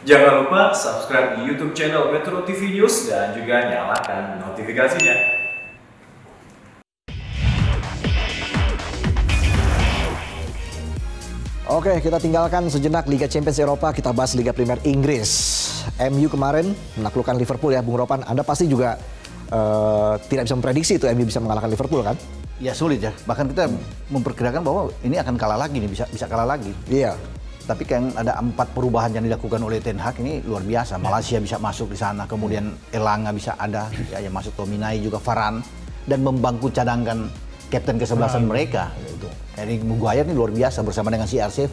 Jangan lupa subscribe di YouTube channel Metro TV News dan juga nyalakan notifikasinya. Oke, kita tinggalkan sejenak Liga Champions Eropa, kita bahas Liga Premier Inggris. MU kemarin menaklukkan Liverpool ya, Bung Ropan. Anda pasti juga tidak bisa memprediksi itu MU bisa mengalahkan Liverpool kan? Ya sulit ya, bahkan kita memperkirakan bahwa ini akan kalah lagi nih, bisa kalah lagi. Iya. Tapi kan ada 4 perubahan yang dilakukan oleh Ten Hag ini luar biasa. Malaysia bisa masuk di sana, kemudian Elanga bisa ada, ya yang masuk Tominay juga Varane, dan membangku cadangkan kapten kesebelasan mereka. Gitu. Eric Maguire ini luar biasa bersama dengan CR7.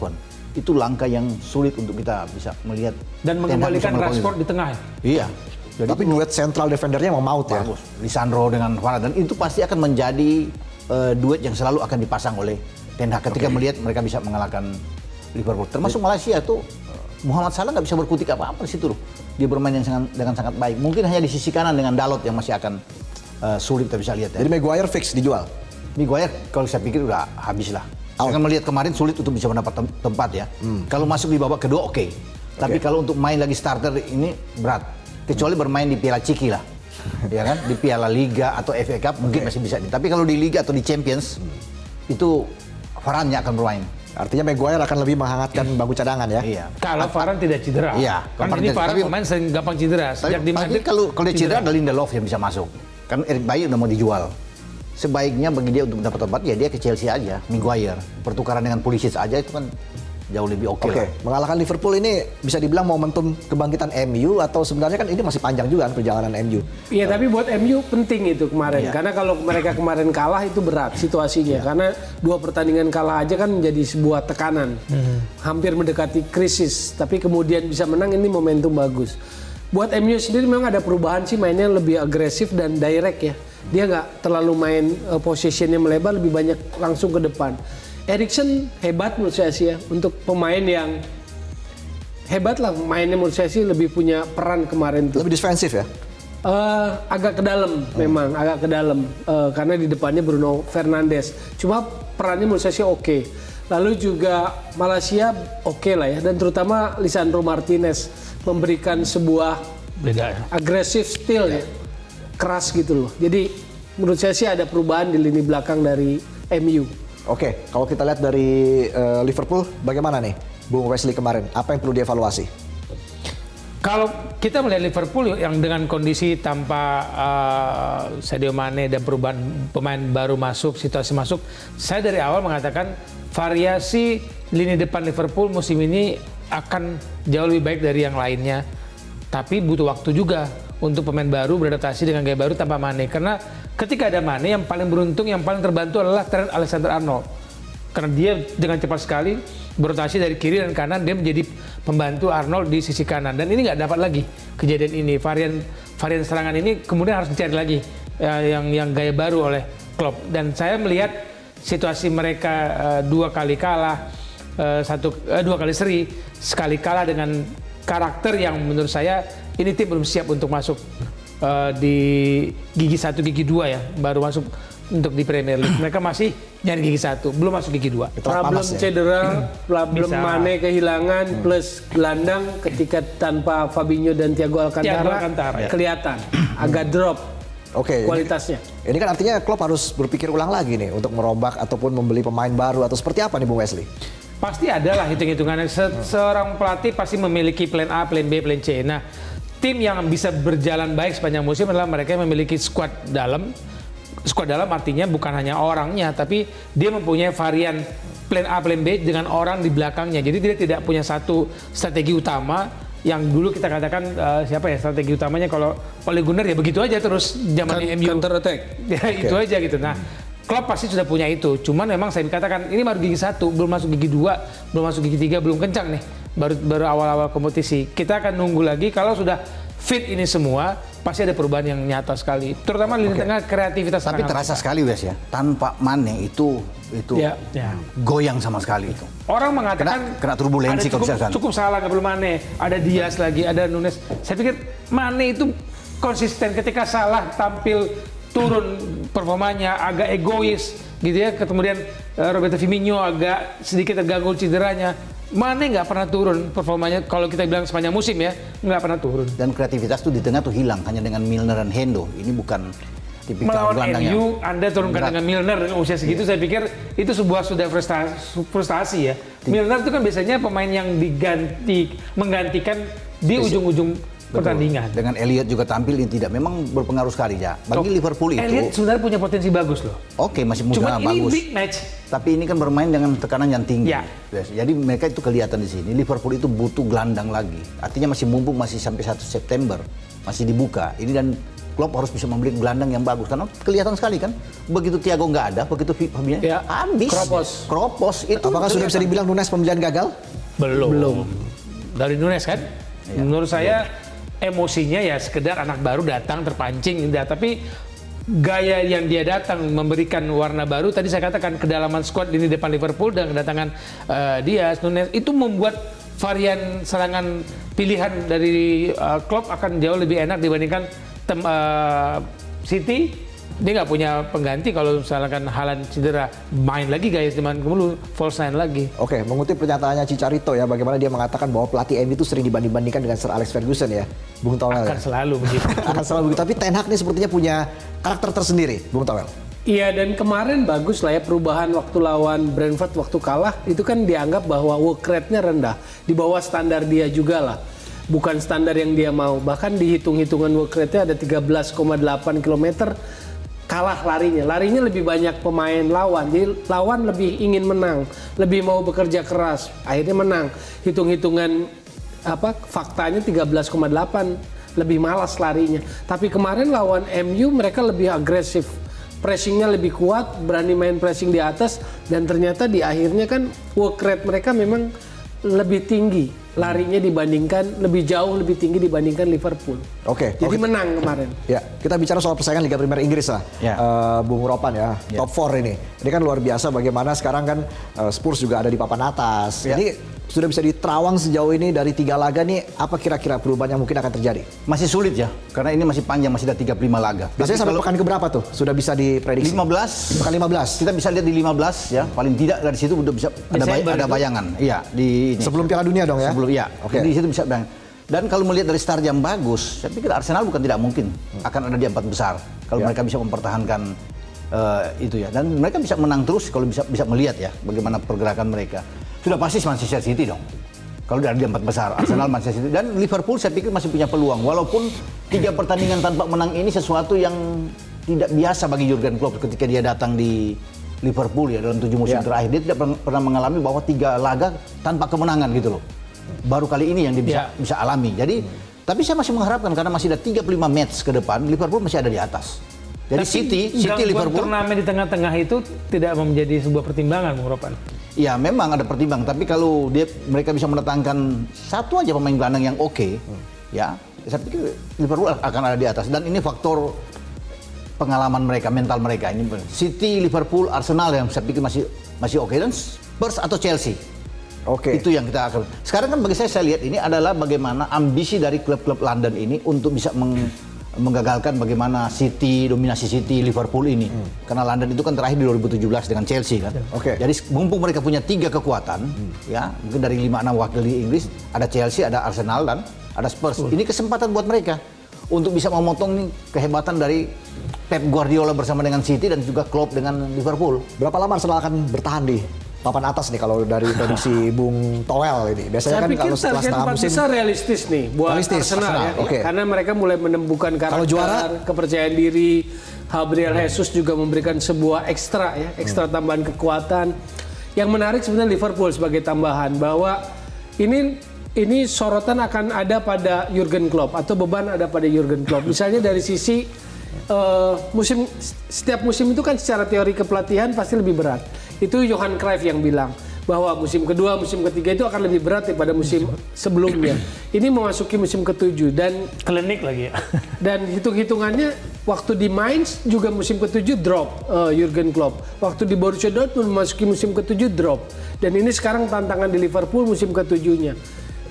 Itu langkah yang sulit untuk kita bisa melihat. Dan mengembalikan Rashford di tengah. Iya. Jadi tapi duet central defendernya mau maut ya. Bagus. Lisandro dengan Varane, dan itu pasti akan menjadi duet yang selalu akan dipasang oleh Ten Hag ketika melihat mereka bisa mengalahkan Liverpool. Termasuk Malaysia tuh Muhammad Salah nggak bisa berkutik apa-apa di situ loh. Dia bermain dengan sangat baik. Mungkin hanya di sisi kanan dengan Dalot yang masih akan sulit kita bisa lihat ya. Jadi Maguire fix dijual. Maguire kalau saya pikir udah habis lah. Saya kan melihat kemarin sulit untuk bisa mendapat tempat ya. Kalau masuk di babak kedua oke. Tapi kalau untuk main lagi starter ini berat. Kecuali bermain di Piala Ciki lah. Ya kan? Di Piala Liga atau FA Cup mungkin masih bisa. Tapi kalau di Liga atau di Champions itu Varane akan bermain. Artinya Maguire akan lebih menghangatkan bangku cadangan ya. Iya. Kalau Varane tidak cedera. Iya. Kan ini Varane pemain sering gampang cedera. Sejak di Madrid kalau dia cedera ada Lindelof yang bisa masuk. Kan Eric Bailly udah mau dijual. Sebaiknya bagi dia untuk mendapat tempat ya dia ke Chelsea aja, Maguire. Pertukaran dengan Pulisic aja itu kan jauh lebih oke lah. Mengalahkan Liverpool ini bisa dibilang momentum kebangkitan MU atau sebenarnya kan ini masih panjang juga kan perjalanan MU. Iya, tapi buat MU penting itu kemarin. Iya. Karena kalau mereka kemarin kalah itu berat situasinya. Karena 2 pertandingan kalah aja kan menjadi sebuah tekanan. Hampir mendekati krisis. Tapi kemudian bisa menang, ini momentum bagus. Buat MU sendiri memang ada perubahan sih, mainnya lebih agresif dan direct ya. Dia nggak terlalu main possessionnya melebar, lebih banyak langsung ke depan. Eriksen hebat menurut saya sih ya, untuk pemain yang hebat lah mainnya menurut saya sih, lebih punya peran kemarin tuh. Lebih defensif ya? Agak ke dalam memang, agak ke dalam karena di depannya Bruno Fernandes. Cuma perannya menurut saya sih oke. Lalu juga Malaysia oke lah ya, dan terutama Lisandro Martinez memberikan sebuah agresif style ya, keras gitu loh. Jadi menurut saya sih ada perubahan di lini belakang dari MU. Oke, kalau kita lihat dari Liverpool, bagaimana nih Bung Wesley kemarin? Apa yang perlu dievaluasi? Kalau kita melihat Liverpool yang dengan kondisi tanpa Sadio Mane dan perubahan pemain baru masuk, situasi masuk, saya dari awal mengatakan variasi lini depan Liverpool musim ini akan jauh lebih baik dari yang lainnya. Tapi butuh waktu juga untuk pemain baru beradaptasi dengan gaya baru tanpa Mane. Karena ketika ada Mane, yang paling beruntung, yang paling terbantu adalah Trent Alexander-Arnold. Karena dia dengan cepat sekali berotasi dari kiri dan kanan, dia menjadi pembantu Arnold di sisi kanan. Dan ini nggak dapat lagi kejadian ini. Varian serangan ini kemudian harus dicari lagi yang gaya baru oleh Klopp. Dan saya melihat situasi mereka 2 kali kalah, 2 kali seri, sekali kalah dengan karakter yang menurut saya ini tim belum siap untuk masuk di gigi 1, gigi 2 ya, baru masuk untuk di Premier League. Mereka masih nyari gigi 1, belum masuk gigi 2. Problem cedera, problem Mane kehilangan, plus gelandang ketika tanpa Fabinho dan Thiago Alcantara kelihatan agak drop kualitasnya. Ini kan artinya Klopp harus berpikir ulang lagi nih untuk merombak ataupun membeli pemain baru atau seperti apa nih Bung Wesley? Pasti ada lah hitung-hitungannya. Seorang pelatih pasti memiliki plan A, plan B, plan C. Nah, tim yang bisa berjalan baik sepanjang musim adalah mereka yang memiliki squad dalam. Squad dalam artinya bukan hanya orangnya, tapi dia mempunyai varian plan A, plan B dengan orang di belakangnya. Jadi dia tidak punya satu strategi utama yang dulu kita katakan siapa ya strategi utamanya kalau Ole Gunnar ya begitu aja terus zamannya MU. Counter attack. Ya, itu aja gitu. Nah, Klopp pasti sudah punya itu. Cuman memang saya katakan ini baru gigi 1, belum masuk gigi 2, belum masuk gigi 3, belum kencang nih. Baru awal-awal kompetisi. Kita akan nunggu lagi kalau sudah fit ini semua, pasti ada perubahan yang nyata sekali. Terutama di tengah kreativitas. Tapi terasa sekali Wes ya, tanpa Mane itu goyang sama sekali itu. Orang mengatakan kena turbulensi kalau misalkan. Cukup salah nggak perlu Mane. Ada Diaz lagi, ada Nunes. Saya pikir Mane itu konsisten, ketika salah tampil turun performanya, agak egois gitu ya. Kemudian Roberto Firmino agak sedikit terganggu cederanya. Mane nggak pernah turun performanya, kalau kita bilang sepanjang musim ya, nggak pernah turun. Dan kreativitas tuh di tengah tuh hilang hanya dengan Milner dan Hendo. Ini bukan tipikal Melawan gelandang yang MU, Anda turunkan berat. dengan Milner dengan usia segitu, saya pikir itu sudah frustasi ya. Milner itu kan biasanya pemain yang menggantikan di ujung-ujung pertandingan. Dengan Elliot juga tampil ini tidak, memang berpengaruh sekali ya. Bagi Liverpool itu, Elliot sebenarnya punya potensi bagus loh. oke, masih muda, Cuma ini bagus. big match. Tapi ini kan bermain dengan tekanan yang tinggi. Ya. Jadi mereka itu kelihatan di sini. Liverpool itu butuh gelandang lagi. Artinya masih mumpung masih sampai 1 September. Masih dibuka. Ini dan Klopp harus bisa membeli gelandang yang bagus. Karena kelihatan sekali kan. Begitu Thiago nggak ada, begitu Fabinho Ya. habis. Kropos. Itu Apakah sudah bisa dibilang Nunes pemilihan gagal? Belum. Dari Nunes kan? Menurut saya emosinya ya sekedar anak baru datang terpancing, tapi gaya yang dia datang memberikan warna baru. Tadi saya katakan kedalaman squad ini depan Liverpool dan kedatangan Diaz, Nunes itu membuat varian serangan pilihan dari Klopp akan jauh lebih enak dibandingkan City. Dia nggak punya pengganti kalau misalkan Haaland cedera, main lagi gaya zaman dulu, false nine lagi. Oke, mengutip pernyataannya Chicharito ya, bagaimana dia mengatakan bahwa pelatih MU itu sering dibanding-bandingkan dengan Sir Alex Ferguson ya, Bung Towel. Akan selalu begitu. Akan selalu begitu, tapi Ten Hag ini sepertinya punya karakter tersendiri, Bung Towel. Iya, dan kemarin bagus lah ya perubahan waktu lawan Brentford waktu kalah. Itu kan dianggap bahwa work rate-nya rendah. Di bawah standar dia juga lah. Bukan standar yang dia mau. Bahkan di hitung-hitungan work rate-nya ada 13,8 km. Kalah larinya. Larinya lebih banyak pemain lawan. Jadi lawan lebih ingin menang. Lebih mau bekerja keras. Akhirnya menang. Hitung-hitungan faktanya 13,8. Lebih malas larinya. Tapi kemarin lawan MU mereka lebih agresif. Pressingnya lebih kuat, berani main pressing di atas, dan ternyata di akhirnya kan work rate mereka memang lebih tinggi, larinya dibandingkan lebih jauh lebih tinggi dibandingkan Liverpool. Oke. Jadi menang kemarin. Ya, kita bicara soal persaingan Liga Premier Inggris lah, Ya. Bung Ropan ya, top 4 ini. Ini kan luar biasa bagaimana sekarang kan Spurs juga ada di papan atas. Ya. Jadi sudah bisa diterawang sejauh ini dari 3 laga nih, apa kira-kira perubahan yang mungkin akan terjadi? masih sulit ya, karena ini masih panjang, masih ada 35 laga. Biasanya sampai pekan keberapa tuh? Sudah bisa diprediksi? 15, Pekan 15. kita bisa lihat di 15 ya, paling tidak dari situ udah bisa ada bayangan. Iya, di ini. Sebelum Piala Dunia dong ya? Sebelum, ya. Oke. Jadi di situ bisa bayang. Dan kalau melihat dari start yang bagus, saya pikir Arsenal bukan tidak mungkin akan ada di 4 besar kalau mereka bisa mempertahankan itu ya. Dan mereka bisa menang terus kalau bisa melihat ya bagaimana pergerakan mereka. Sudah pasti Manchester City dong. Kalau dari 4 besar, Arsenal, Manchester City, dan Liverpool saya pikir masih punya peluang. Walaupun 3 pertandingan tanpa menang ini sesuatu yang tidak biasa bagi Jurgen Klopp ketika dia datang di Liverpool ya dalam 7 musim terakhir. Dia tidak pernah mengalami bahwa 3 laga tanpa kemenangan gitu loh. Baru kali ini yang dia bisa alami. Jadi, tapi saya masih mengharapkan karena masih ada 35 match ke depan, Liverpool masih ada di atas. Jadi City Liverpool. Turnamen di tengah-tengah itu tidak menjadi sebuah pertimbangan, Bung Ropan. Ya memang ada pertimbangan, tapi kalau mereka bisa mendatangkan satu aja pemain gelandang yang oke, ya saya pikir Liverpool akan ada di atas. Dan ini faktor pengalaman mereka, mental mereka. Ini City, Liverpool, Arsenal yang saya pikir masih oke, dan Spurs atau Chelsea. Oke. Itu yang kita akan. Sekarang kan bagi saya lihat ini adalah bagaimana ambisi dari klub-klub London ini untuk bisa menggagalkan bagaimana dominasi City, Liverpool ini. Karena London itu kan terakhir di 2017 dengan Chelsea kan. Oke. Jadi mumpung mereka punya 3 kekuatan, ya mungkin dari 5-6 wakil di Inggris, ada Chelsea, ada Arsenal, dan ada Spurs. Ini kesempatan buat mereka untuk bisa memotong nih kehebatan dari Pep Guardiola bersama dengan City dan juga Klopp dengan Liverpool. Berapa lama Arsenal akan bertahan di papan atas nih kalau dari prediksi Bung Towel ini? Biasanya Saya kan pikir kalau setelah target setengah 4 musim besar realistis nih buat Realistis, Arsenal ya. oke. Karena mereka mulai menemukan karakter, Kalau juara? kepercayaan diri. Gabriel Jesus juga memberikan sebuah ekstra tambahan kekuatan. Yang menarik sebenarnya Liverpool sebagai tambahan bahwa ini sorotan akan ada pada Jurgen Klopp atau beban ada pada Jurgen Klopp. Misalnya dari sisi setiap musim itu kan secara teori kepelatihan pasti lebih berat. Itu Johan Cruyff yang bilang bahwa musim kedua, musim ketiga itu akan lebih berat daripada musim sebelumnya. Ini memasuki musim ke-7 dan Klinik lagi ya. dan hitung-hitungannya waktu di Mainz juga musim ke-7 drop Jurgen Klopp. Waktu di Borussia Dortmund memasuki musim ke-7 drop. Dan ini sekarang tantangan di Liverpool musim ke-7-nya.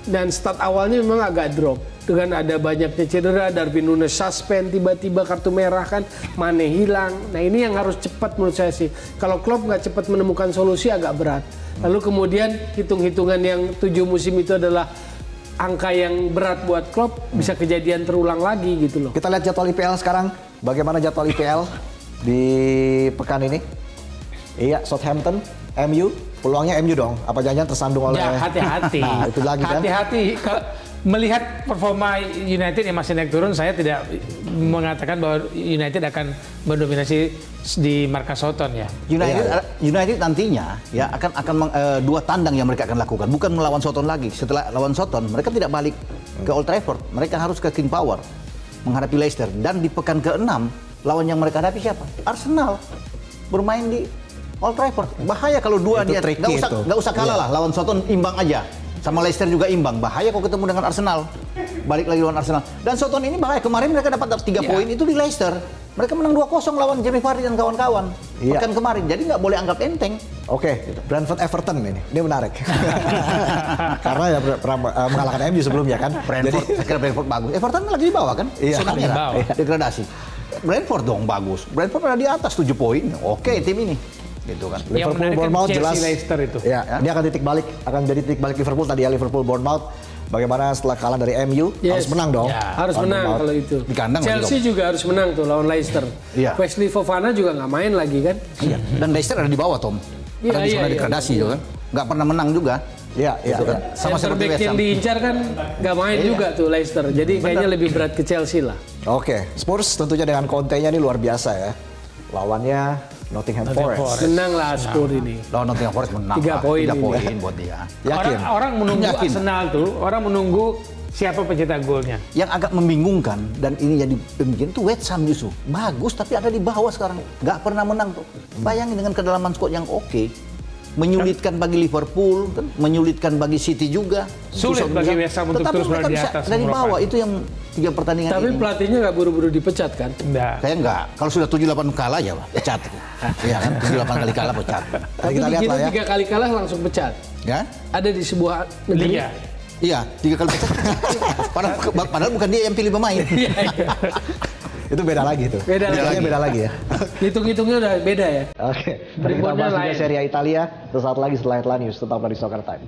Dan start awalnya memang agak drop. Dengan ada banyaknya cedera, Darwin Núñez suspend, tiba-tiba kartu merah kan, Mane hilang. Nah ini yang harus cepat menurut saya sih. Kalau Klopp nggak cepat menemukan solusi agak berat. Lalu kemudian hitung-hitungan yang 7 musim itu adalah angka yang berat buat Klopp, bisa kejadian terulang lagi gitu loh. Kita lihat jadwal IPL sekarang. Bagaimana jadwal IPL di pekan ini? Iya, Southampton, MU. Peluangnya MU dong. Apa jangan tersandung oleh... Ya, hati-hati. Nah, itu lagi kan. Hati-hati. Melihat performa United yang masih naik turun, saya tidak mengatakan bahwa United akan mendominasi di markas Soton ya. United nantinya ya akan 2 tandang yang mereka akan lakukan, bukan melawan Soton lagi. Setelah lawan Soton, mereka tidak balik ke Old Trafford, mereka harus ke King Power menghadapi Leicester. Dan di pekan ke-6 lawan yang mereka hadapi siapa? Arsenal bermain di Old Trafford. Bahaya kalau dua Itu dia nggak usah kalah lah, lawan Soton imbang aja. Sama Leicester juga imbang. Bahaya kalau ketemu dengan Arsenal. Balik lagi lawan Arsenal. Dan Soton ini bahaya. Kemarin mereka dapat 3 poin itu di Leicester. Mereka menang 2-0 lawan Jamie Vardy dan kawan-kawan. Pekan kemarin. Jadi nggak boleh anggap enteng. Oke, Brentford Everton ini menarik. Karena ya pernah mengalahkan MU sebelumnya kan. Brentford, saya kira Brentford bagus. Everton lagi di bawah kan? Iya, Zona di merah. bawah. Degradasi. Brentford dong bagus. Brentford ada di atas 7 poin. Oke, tim ini. Gitu kan. Yang Liverpool menarik kan Bournemouth Chelsea, jelas. Leicester itu. Ya, ini akan jadi titik balik Liverpool tadi ya, Liverpool Bournemouth. Bagaimana setelah kalah dari MU harus menang dong. Ya, harus menang kalau itu. Di kandang Chelsea juga harus menang tuh lawan Leicester. Iya. Wesley Fofana juga nggak main lagi kan? Iya. Dan Leicester ada di bawah Tom. Iya, Ada di zona iya, degradasi iya. juga kan. Nggak pernah menang juga. Iya, iya. Gitu kan. Sama Center seperti back West yang Ham. diincar kan nggak main juga tuh Leicester. Jadi kayaknya lebih berat ke Chelsea lah. Oke, Spurs tentunya dengan Conte-nya ini luar biasa ya. Lawannya Nottingham Forest. Menang lah Spurs ini. Lawan Nottingham Forest menang. 3 poin 3 ini. poin buat dia. Yakin? Orang menunggu Yakin. Arsenal tuh, orang menunggu siapa pencetak golnya. Yang agak membingungkan dan ini jadi pemikiran itu West Ham justru bagus tapi ada di bawah sekarang, nggak pernah menang tuh. Bayangin dengan kedalaman squad yang oke, menyulitkan bagi Liverpool, kan? Menyulitkan bagi City juga. Sulit Susah bagi juga. West Ham untuk Tetapi terus mereka berada di bisa atas dari Eropa. bawah itu yang 3 pertandingan Tapi ini. pelatihnya nggak buru-buru dipecat kan? Enggak. Saya enggak. Kalau sudah 7-8 kalah ya pecat. Iya kan, 7-8 kali kalah pecat. Tapi kita lihat kita lah ya. 3 kali kalah langsung pecat. Ya? Ada di sebuah negeri. Liga. Iya, 3 kali pecat. padahal bukan dia yang pilih pemain. Itu beda lagi tuh. Beda lagi. Beda lagi ya. Hitung-hitungnya udah beda ya. Oke. Kita Berikutnya bahas juga lain. Serie A Italia. Sesaat lagi setelah Headline News. Tetaplah di Soccer Time.